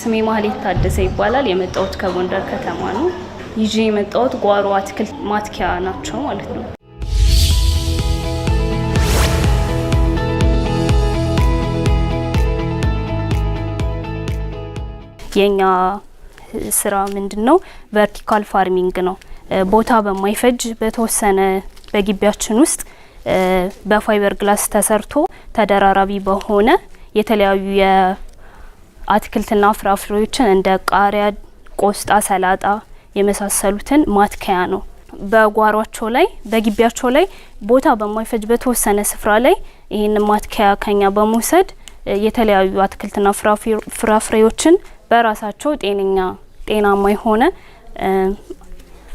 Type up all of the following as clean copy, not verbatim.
ስሜ ማህሌት ታደሰ ይባላል። የመጣሁት ከጎንደር ከተማ ነው። ይዤ የመጣሁት ጓሮ አትክልት ማትኪያ ናቸው ማለት ነው። የኛ ስራ ምንድነው? ቨርቲካል ፋርሚንግ ነው። ቦታ በማይፈጅ በተወሰነ በግቢያችን ውስጥ በፋይበር ግላስ ተሰርቶ ተደራራቢ በሆነ የተለያዩ የአትክልትና ፍራፍሬዎችን እንደ ቃሪያ፣ ቆስጣ፣ ሰላጣ የመሳሰሉትን ማትከያ ነው። በጓሯቸው ላይ በግቢያቸው ላይ ቦታ በማይፈጅ በተወሰነ ስፍራ ላይ ይሄን ማትከያ ከኛ በመውሰድ የተለያዩ አትክልትና ፍራፍሬዎችን በራሳቸው ጤናማ የሆነ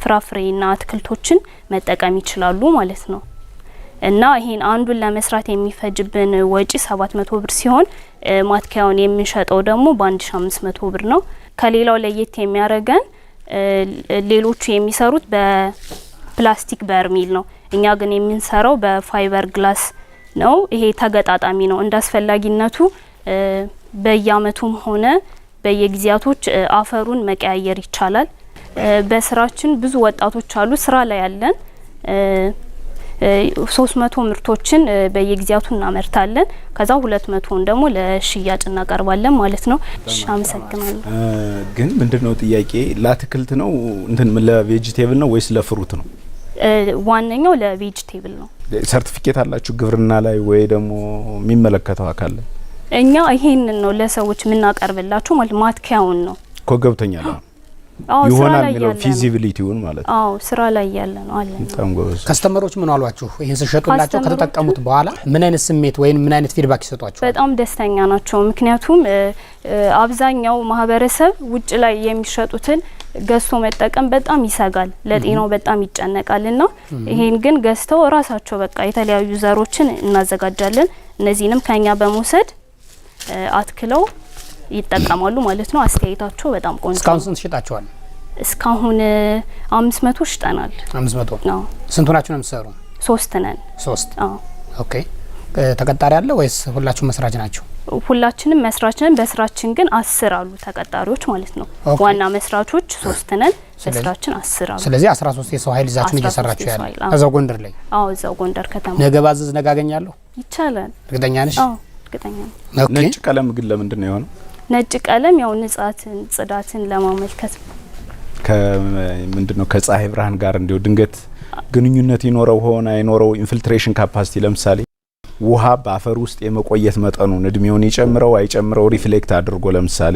ፍራፍሬና አትክልቶችን መጠቀም ይችላሉ ማለት ነው። እና ይሄን አንዱን ለመስራት የሚፈጅብን ወጪ 700 ብር ሲሆን ማትከያውን የምንሸጠው ደግሞ በ1500 ብር ነው። ከሌላው ለየት የሚያደርገን ሌሎቹ የሚሰሩት በፕላስቲክ በርሚል ነው። እኛ ግን የምንሰራው በፋይበር ግላስ ነው። ይሄ ተገጣጣሚ ነው። እንዳስፈላጊነቱ በየአመቱም ሆነ በየጊዜያቶች አፈሩን መቀያየር ይቻላል። በስራችን ብዙ ወጣቶች አሉ። ስራ ላይ ያለን 300 ምርቶችን በየጊዜያቱ እናመርታለን። ከዛ 200ን ደግሞ ለሽያጭ እናቀርባለን ማለት ነው። እሺ፣ አመሰግናለሁ። ግን ምንድነው ጥያቄ ለአትክልት ነው እንትን ለቬጂቴብል ነው ወይስ ለፍሩት ነው? ዋነኛው ለቬጂቴብል ነው። ሰርቲፊኬት አላችሁ ግብርና ላይ ወይ ደግሞ የሚመለከተው አካል ላይ? እኛ ይሄንን ነው ለሰዎች የምናቀርብላችሁ ማለት ማትከያውን ነው እኮ ገብተኛል። ይሆናል የሚለው ፊዚቢሊቲውን ማለት ነው። አዎ ስራ ላይ ያለ ነው አለ። በጣም ጎበዝ። ከስተመሮች ምን አሏችሁ? ይሄን ሲሸጡላችሁ ከተጠቀሙት በኋላ ምን አይነት ስሜት ወይም ምን አይነት ፊድባክ ይሰጧችሁ? በጣም ደስተኛ ናቸው። ምክንያቱም አብዛኛው ማህበረሰብ ውጭ ላይ የሚሸጡትን ገዝቶ መጠቀም በጣም ይሰጋል፣ ለጤናው በጣም ይጨነቃልና ይሄን ግን ገዝተው ራሳቸው በቃ የተለያዩ ዘሮችን እናዘጋጃለን። እነዚህንም ከኛ በመውሰድ አትክለው ይጠቀማሉ ማለት ነው። አስተያየታቸው በጣም ቆንጆ። እስካሁን ስንት ሽጣችኋል? እስካሁን 500 ሽጠናል። 500 ነው። ስንት ሆናችሁ ነው የምትሰሩ? 3 ነን። 3? አዎ። ኦኬ። ተቀጣሪ አለ ወይስ ሁላችሁም መስራች ናችሁ? ሁላችንም መስራች ነን። በስራችን ግን 10 አሉ ተቀጣሪዎች ማለት ነው። ዋና መስራቾች 3 ነን፣ በስራችን 10 አሉ። ስለዚህ 13 የሰው ኃይል ይዛችሁ እየሰራችሁ ያለ እዛው ጎንደር ላይ? አዎ እዛው ጎንደር ከተማ። ነገ ባዝዝ ነገ አገኛለሁ? ይቻላል። እርግጠኛ ነሽ? አዎ እርግጠኛ ነኝ። ኦኬ። ነጭ ቀለም ግን ለምንድን ነው የሆነው? ነጭ ቀለም ያው ንጻትን ጽዳትን ለማመልከት ምንድነው ከፀሐይ ብርሃን ጋር እንዲው ድንገት ግንኙነት ይኖረው ሆነ አይኖረው ኢንፊልትሬሽን ካፓሲቲ ለምሳሌ ውሃ በአፈር ውስጥ የመቆየት መጠኑን እድሜውን ይጨምረው አይጨምረው ሪፍሌክት አድርጎ ለምሳሌ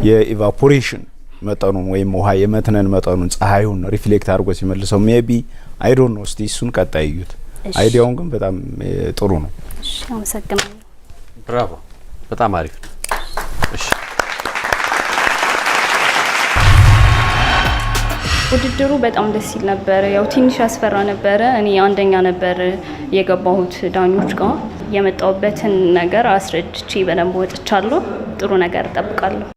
የኢቫፖሬሽን መጠኑን ወይም ውሃ የመትነን መጠኑን ፀሐዩን ሪፍሌክት አድርጎ ሲመልሰው ሜቢ አይ ዶንት ኖ እስቲ እሱን ቀጣዩት። አይዲያውን ግን በጣም ጥሩ ነው። እሺ አመሰግናለሁ። ብራቮ፣ በጣም አሪፍ። እሺ ውድድሩ በጣም ደስ ይል ነበር። ያው ትንሽ ያስፈራ ነበር። እኔ አንደኛ ነበር የገባሁት። ዳኞች ጋር የመጣሁበትን ነገር አስረድቼ በደንብ ወጥቻለሁ። ጥሩ ነገር እጠብቃለሁ።